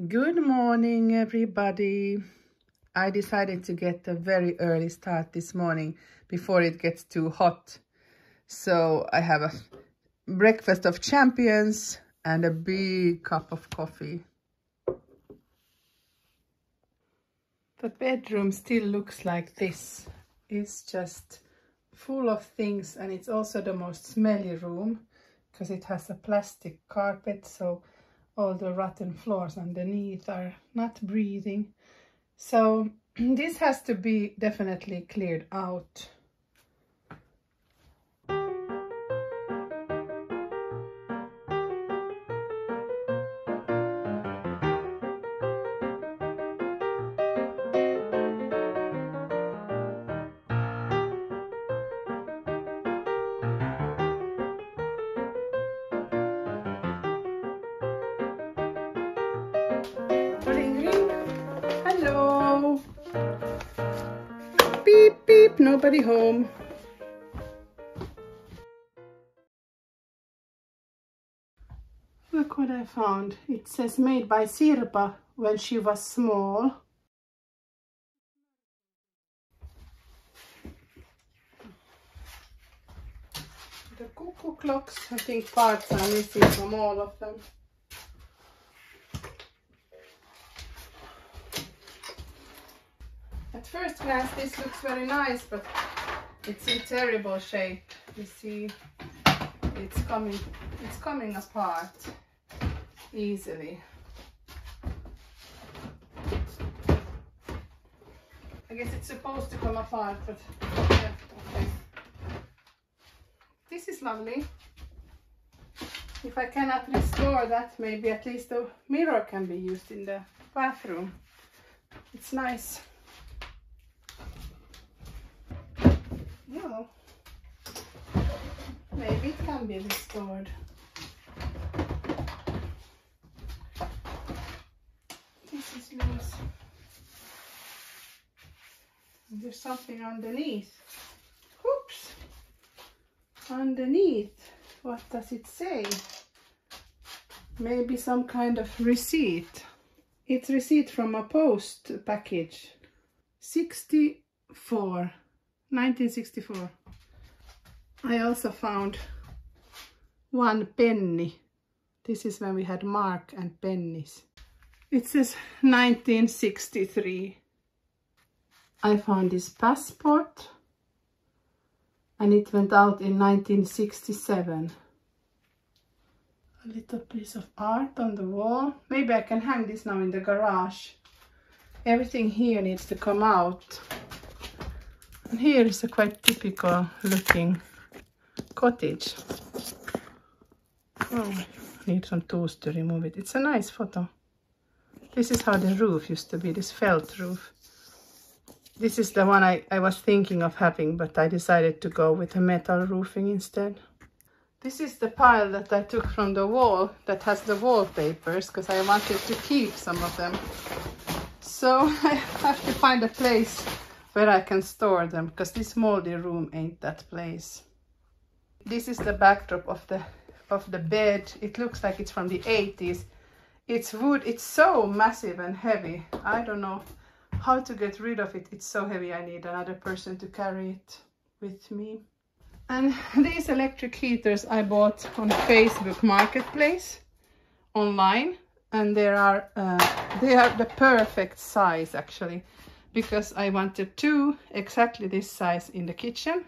Good morning, everybody. I decided to get a very early start this morning before it gets too hot. So I have a breakfast of champions and a big cup of coffee. The bedroom still looks like this. It's just full of things, and it's also the most smelly room because it has a plastic carpet, so all the rotten floors underneath are not breathing. So this has to be definitely cleared out. Ring, ring. Hello. Beep, beep, nobody home. Look what I found. It says made by Sirpa when she was small. The cuckoo clocks, I think parts are missing from all of them. At first glance this looks very nice, but it's in terrible shape. You see, it's coming apart easily. I guess it's supposed to come apart, but yeah, okay. This is lovely. If I cannot restore that, maybe at least the mirror can be used in the bathroom. It's nice. Yeah. Maybe it can be restored. This is loose. There's something underneath. Oops! Underneath. What does it say? Maybe some kind of receipt. It's receipt from a post package. 1964. I also found 1 penny. This is when we had mark and pennies. It says 1963. I found this passport and it went out in 1967. A little piece of art on the wall. Maybe I can hang this now in the garage. Everything here needs to come out. And here is a quite typical looking cottage. Oh, need some tools to remove it. It's a nice photo. This is how the roof used to be, this felt roof. This is the one I was thinking of having, but I decided to go with a metal roofing instead. This is the pile that I took from the wall that has the wallpapers, because I wanted to keep some of them. So I have to find a place where I can store them, because this moldy room ain't that place. This is the backdrop of the bed. It looks like it's from the 80s. It's wood. It's so massive and heavy. I don't know how to get rid of it. It's so heavy. I need another person to carry it with me. And these electric heaters I bought on Facebook Marketplace online, and they are the perfect size actually, because I wanted 2 exactly this size in the kitchen,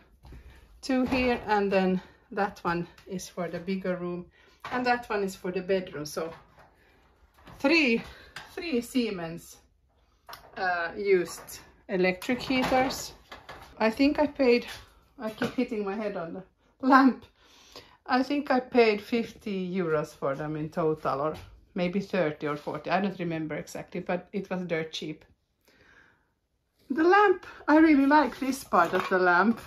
2 here, and then that one is for the bigger room and that one is for the bedroom. So 3 Siemens used electric heaters. I think I paid, I keep hitting my head on the lamp. I think I paid 50 euros for them in total, or maybe 30 or 40. I don't remember exactly, but it was dirt cheap. The lamp, I really like this part of the lamp.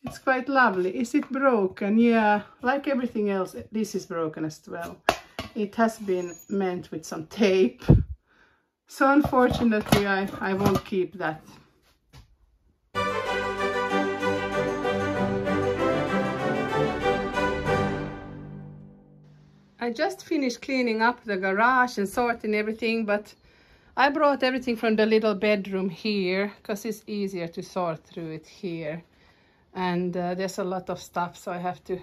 It's quite lovely. Is it broken? Yeah, like everything else, this is broken as well. It has been meant with some tape. So unfortunately, I won't keep that. I just finished cleaning up the garage and sorting everything, but I brought everything from the little bedroom here because it's easier to sort through it here. And there's a lot of stuff, so I have to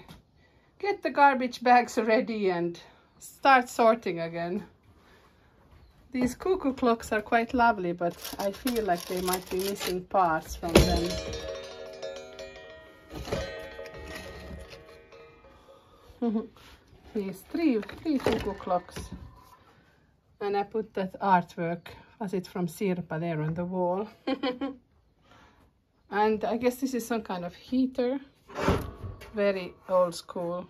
get the garbage bags ready and start sorting again. These cuckoo clocks are quite lovely, but I feel like they might be missing parts from them. These three cuckoo clocks. And I put that artwork, was it from Sirpa, there on the wall. And I guess this is some kind of heater. Very old school.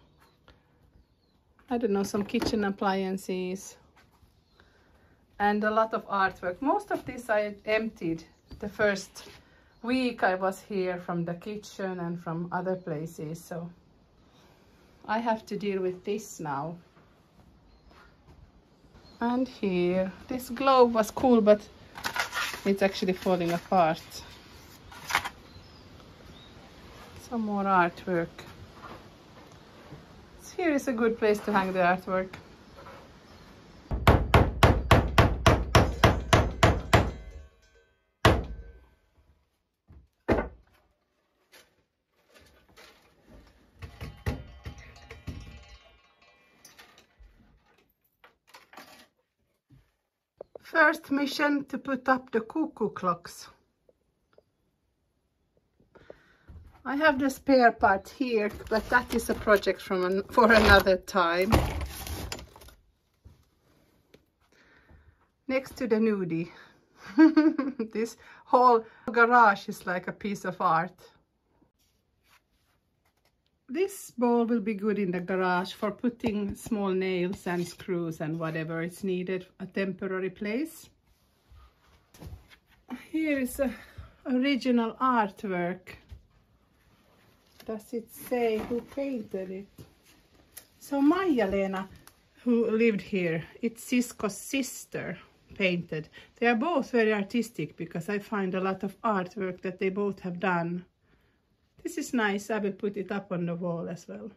I don't know, some kitchen appliances. And a lot of artwork. Most of this I emptied the first week I was here from the kitchen and from other places. So I have to deal with this now. And here, this globe was cool, but it's actually falling apart. Some more artwork. So here is a good place to hang the artwork. First mission to put up the cuckoo clocks. I have the spare part here, but that is a project for another time. Next to the nudie. This whole garage is like a piece of art. This ball will be good in the garage for putting small nails and screws and whatever is needed, a temporary place. Here is a original artwork. Does it say who painted it? So Maija-Leena, who lived here, it's Sisko's sister, painted. They are both very artistic because I find a lot of artwork that they both have done. This is nice. I will put it up on the wall as well.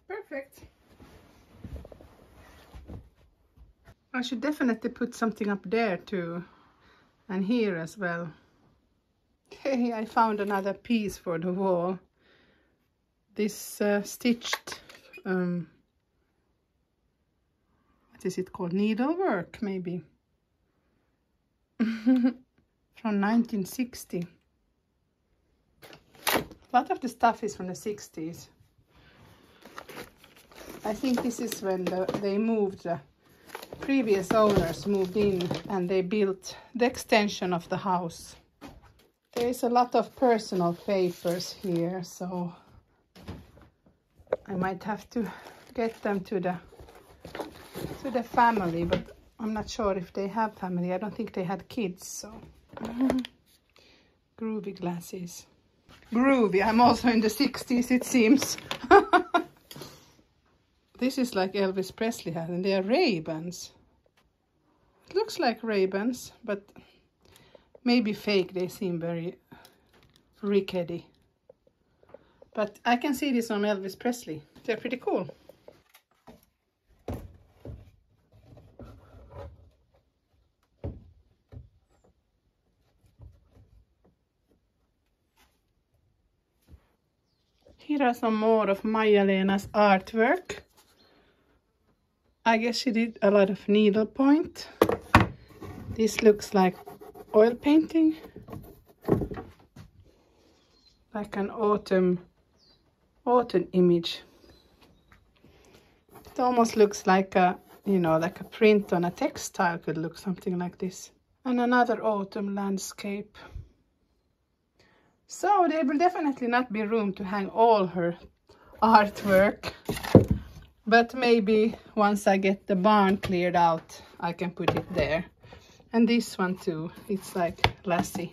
Perfect. I should definitely put something up there too, and here as well. Okay, I found another piece for the wall. This stitched what is it called? Needlework, maybe. From 1960. A lot of the stuff is from the 60s. I think this is when they moved, the previous owners moved in and they built the extension of the house. There is a lot of personal papers here, so I might have to get them to the family, but I'm not sure if they have family. I don't think they had kids, so. Groovy glasses. Groovy, I'm also in the 60s, it seems. This is like Elvis Presley had, and they are Ray-Bans. It looks like Ray-Bans, but maybe fake. They seem very rickety. But I can see this on Elvis Presley. They're pretty cool. Here are some more of Maija-Leena's artwork. I guess she did a lot of needlepoint. This looks like oil painting. Like an autumn image. It almost looks like a, you know, like a print on a textile could look something like this. And another autumn landscape. So there will definitely not be room to hang all her artwork, but maybe once I get the barn cleared out, I can put it there. And this one too, it's like Lassie.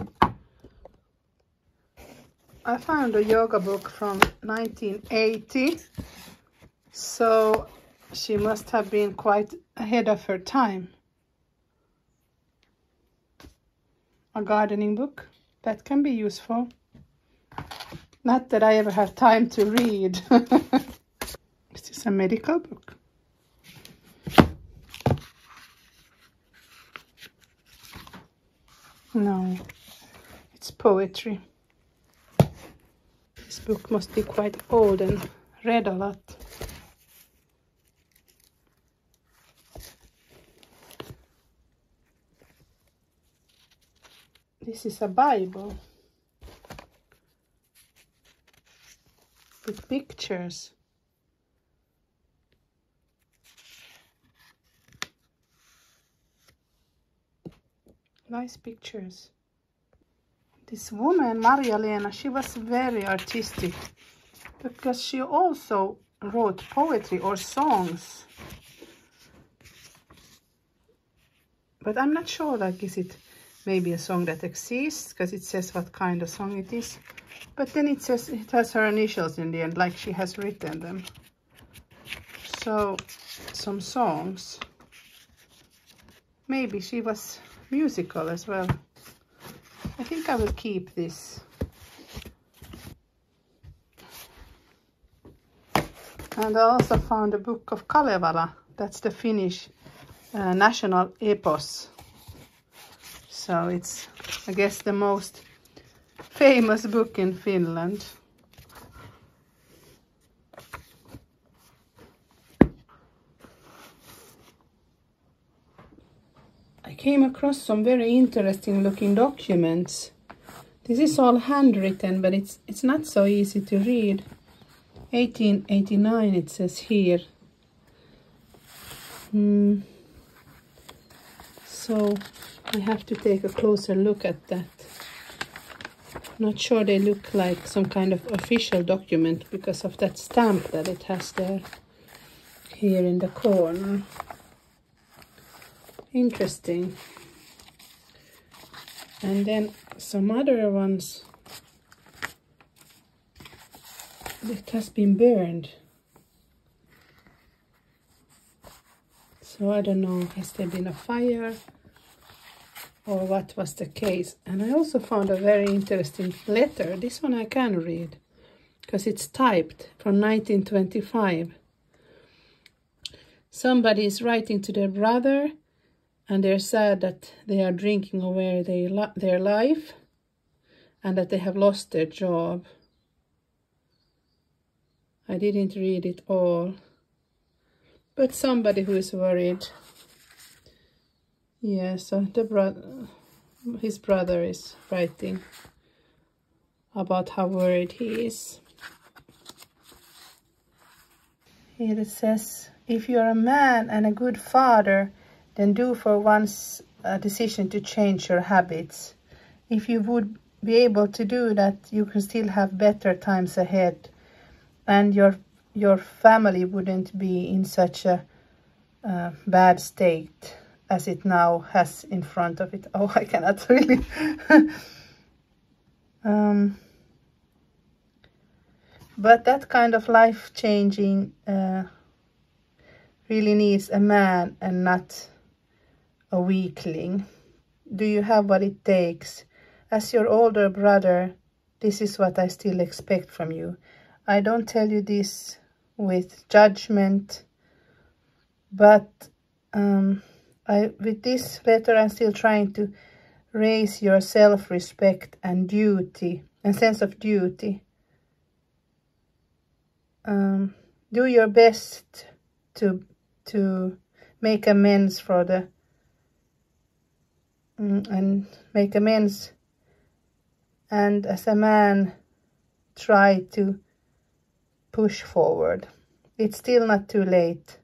I found a yoga book from 1980, so she must have been quite ahead of her time. a gardening book. That can be useful. Not that I ever have time to read. This is a medical book. No, it's poetry. This book must be quite old and read a lot. This is a Bible with pictures. Nice pictures. This woman, Maria-Lena, she was very artistic because she also wrote poetry or songs. But I'm not sure, like, is it maybe a song that exists, because it says what kind of song it is. But then it says it has her initials in the end, like she has written them. So, some songs. Maybe she was musical as well. I think I will keep this. And I also found a book of Kalevala. That's the Finnish national epos. So it's, I guess, the most famous book in Finland. I came across some very interesting looking documents. This is all handwritten, but it's not so easy to read. 1889 it says here. So I have to take a closer look at that. Not sure they look like some kind of official document because of that stamp that it has there, here in the corner. Interesting. And then some other ones. It has been burned. So I don't know, has there been a fire or what was the case? And I also found a very interesting letter. This one I can read because it's typed from 1925. Somebody is writing to their brother and they're sad that they are drinking away their life and that they have lost their job. I didn't read it all, but somebody who is worried. Yeah, so his brother is writing about how worried he is. Here it says, if you're a man and a good father, then do for once a decision to change your habits. If you would be able to do that, you can still have better times ahead. And your family wouldn't be in such a bad state as it now has in front of it. Oh, I cannot really. But that kind of life-changing really needs a man and not a weakling. Do you have what it takes? As your older brother, this is what I still expect from you. I don't tell you this with judgment, but with this letter I'm still trying to raise your self-respect and duty, and sense of duty. Do your best to make amends for the and make amends, and as a man try to push forward. It's still not too late.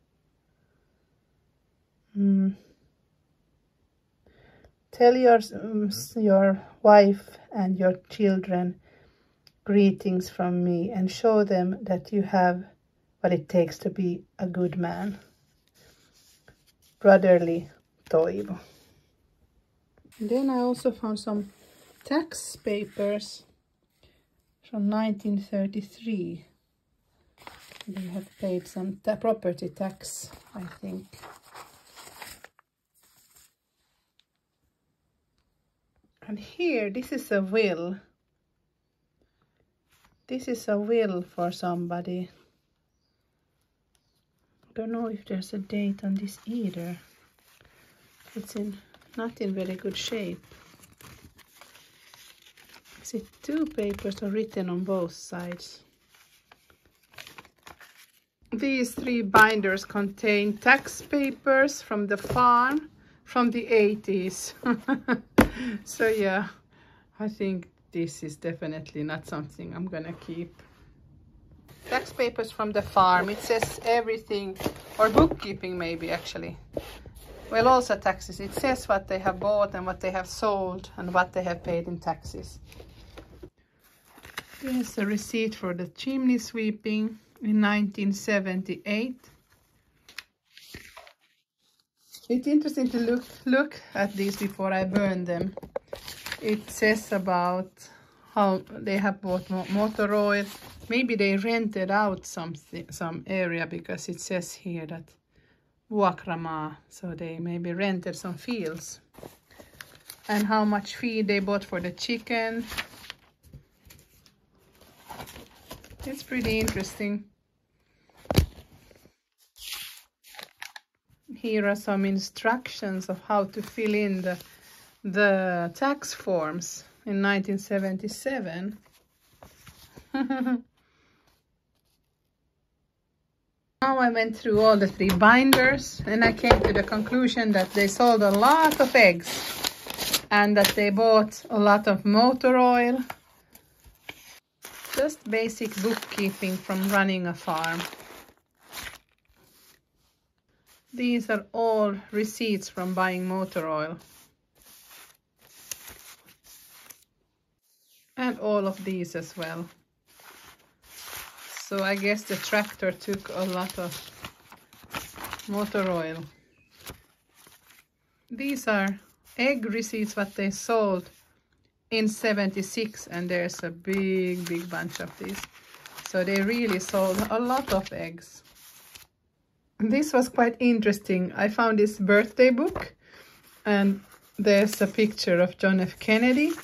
Tell your wife and your children greetings from me and show them that you have what it takes to be a good man. Brotherly Toivo. And then I also found some tax papers from 1933. They have paid some property tax, I think. And here, this is a will. This is a will for somebody. Don't know if there's a date on this either. It's not in very good shape. Is it two papers or written on both sides? These three binders contain tax papers from the farm from the 80s. So yeah, I think this is definitely not something I'm gonna keep. Tax papers from the farm. It says everything, or bookkeeping maybe actually. Well, also taxes. It says what they have bought and what they have sold and what they have paid in taxes. There's a receipt for the chimney sweeping in 1978. It's interesting to look at these before I burn them. It says about how they have bought motor oil. Maybe they rented out some area, because it says here that vuokramaa, so they maybe rented some fields. And how much feed they bought for the chicken. It's pretty interesting. Here are some instructions of how to fill in the tax forms in 1977. Now I went through all the three binders and I came to the conclusion that they sold a lot of eggs and that they bought a lot of motor oil. Just basic bookkeeping from running a farm. These are all receipts from buying motor oil. And all of these as well. So I guess the tractor took a lot of motor oil. These are egg receipts what they sold in 76, and there's a big bunch of these. So they really sold a lot of eggs. This was quite interesting. I found this birthday book and there's a picture of John F. Kennedy,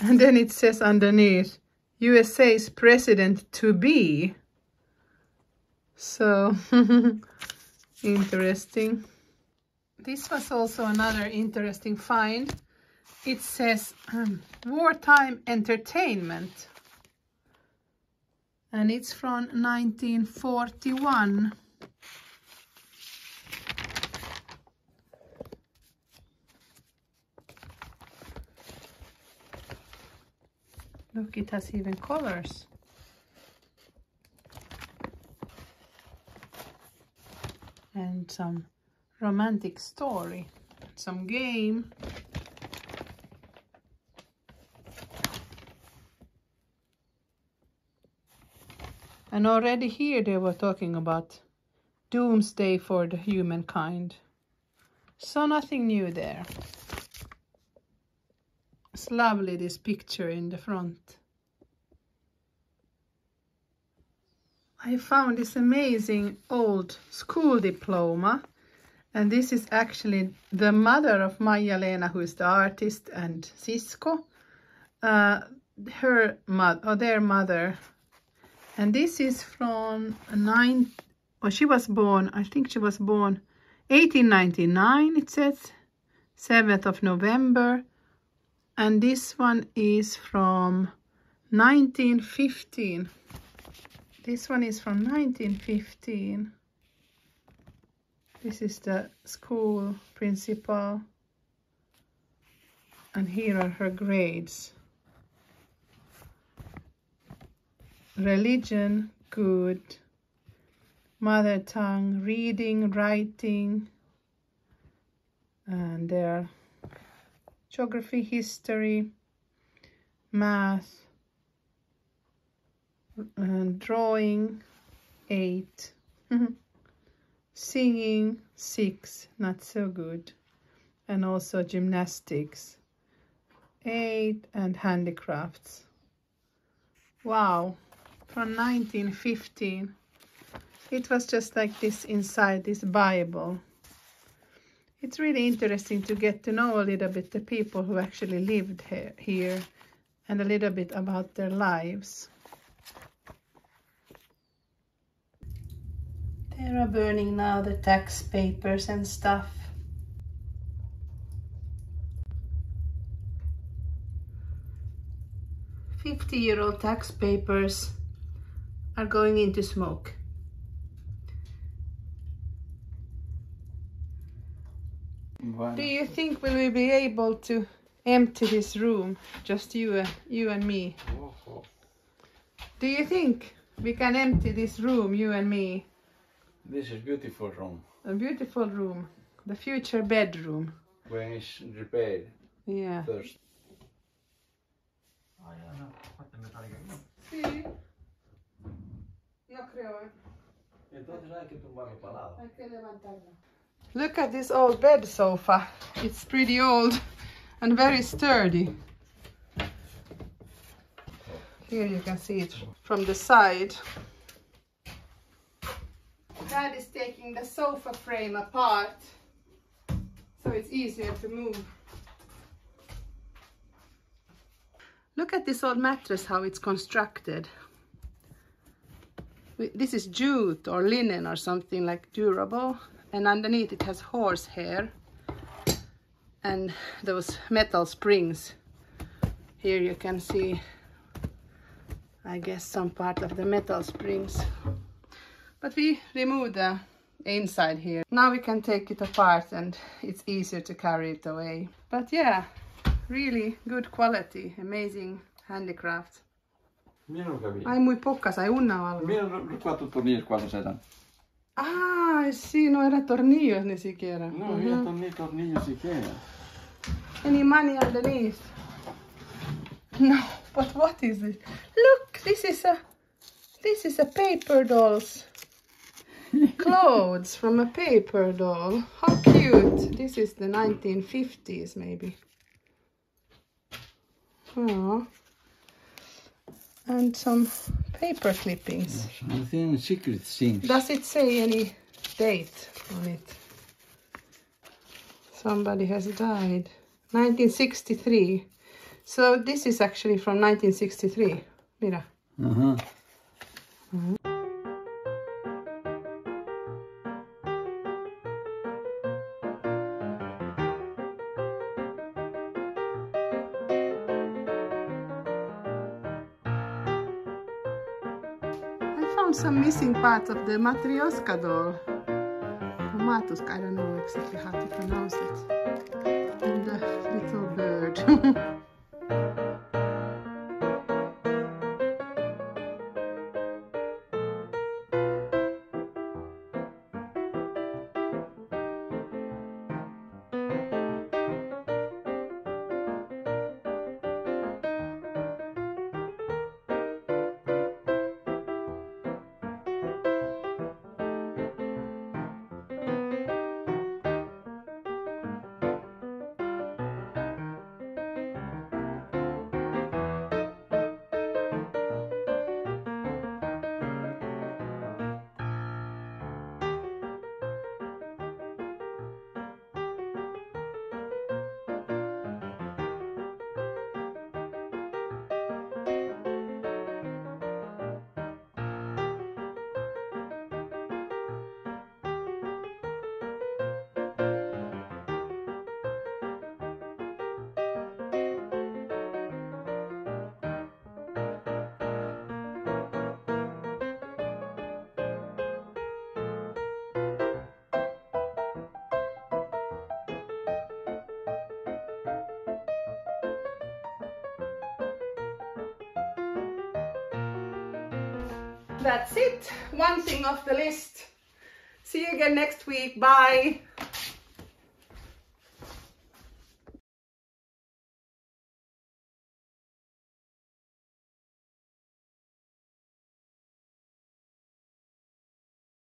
and then it says underneath, USA's president to be. So interesting. This was also another interesting find. It says wartime entertainment, and it's from 1941. Look, it has even colors. And some romantic story, some game. And already here they were talking about doomsday for the humankind. So nothing new there. It's lovely, this picture in the front. I found this amazing old school diploma, and this is actually the mother of Maija-Leena, who is the artist, and Sisko, their mother. And this is from she was born, I think she was born 1899, it says, 7th of November. And this one is from 1915. This one is from 1915. This is the school principal. And here are her grades. Religion, good. Mother tongue, reading, writing. And there, geography, history, math, and drawing, 8. Singing, 6, not so good. And also gymnastics, 8, and handicrafts. Wow, from 1915. It was just like this inside this Bible. It's really interesting to get to know a little bit the people who actually lived here and a little bit about their lives. They are burning now the tax papers and stuff. €50 tax papers are going into smoke. Do you think will we be able to empty this room, just you and me? Do you think we can empty this room, you and me? This is beautiful room. A beautiful room, the future bedroom. When it's repaired. Yeah. First. Sí. Yo creo. Entonces hay que tumbarlo para lado. Hay que levantarlo. Look at this old bed sofa. It's pretty old and very sturdy. Here you can see it from the side. Dad is taking the sofa frame apart so it's easier to move. Look at this old mattress, how it's constructed. This is jute or linen or something like durable, and underneath it has horsehair and those metal springs. Here you can see, I guess, some part of the metal springs. But we removed the inside here. Now we can take it apart and it's easier to carry it away. But yeah, really good quality, amazing handicraft. Milloin kävi? Ai mui pokkas, ai unna alla. Milloin quatro tornillos quando se dan? Ah, sí, no era tornillos ni siquiera. No, no ni tornillos siquiera. Any money underneath? No, but what is this? Look, this is a paper doll's clothes from a paper doll. How cute. This is the 1950s maybe. Oh. And some paper clippings. Something secret things. Does it say any date on it? Somebody has died. 1963. So this is actually from 1963. Mira. Some missing parts of the Matryoshka doll. Or Matuska, I don't know exactly how to pronounce it. And the little bird. That's it. One thing off the list. See you again next week. Bye.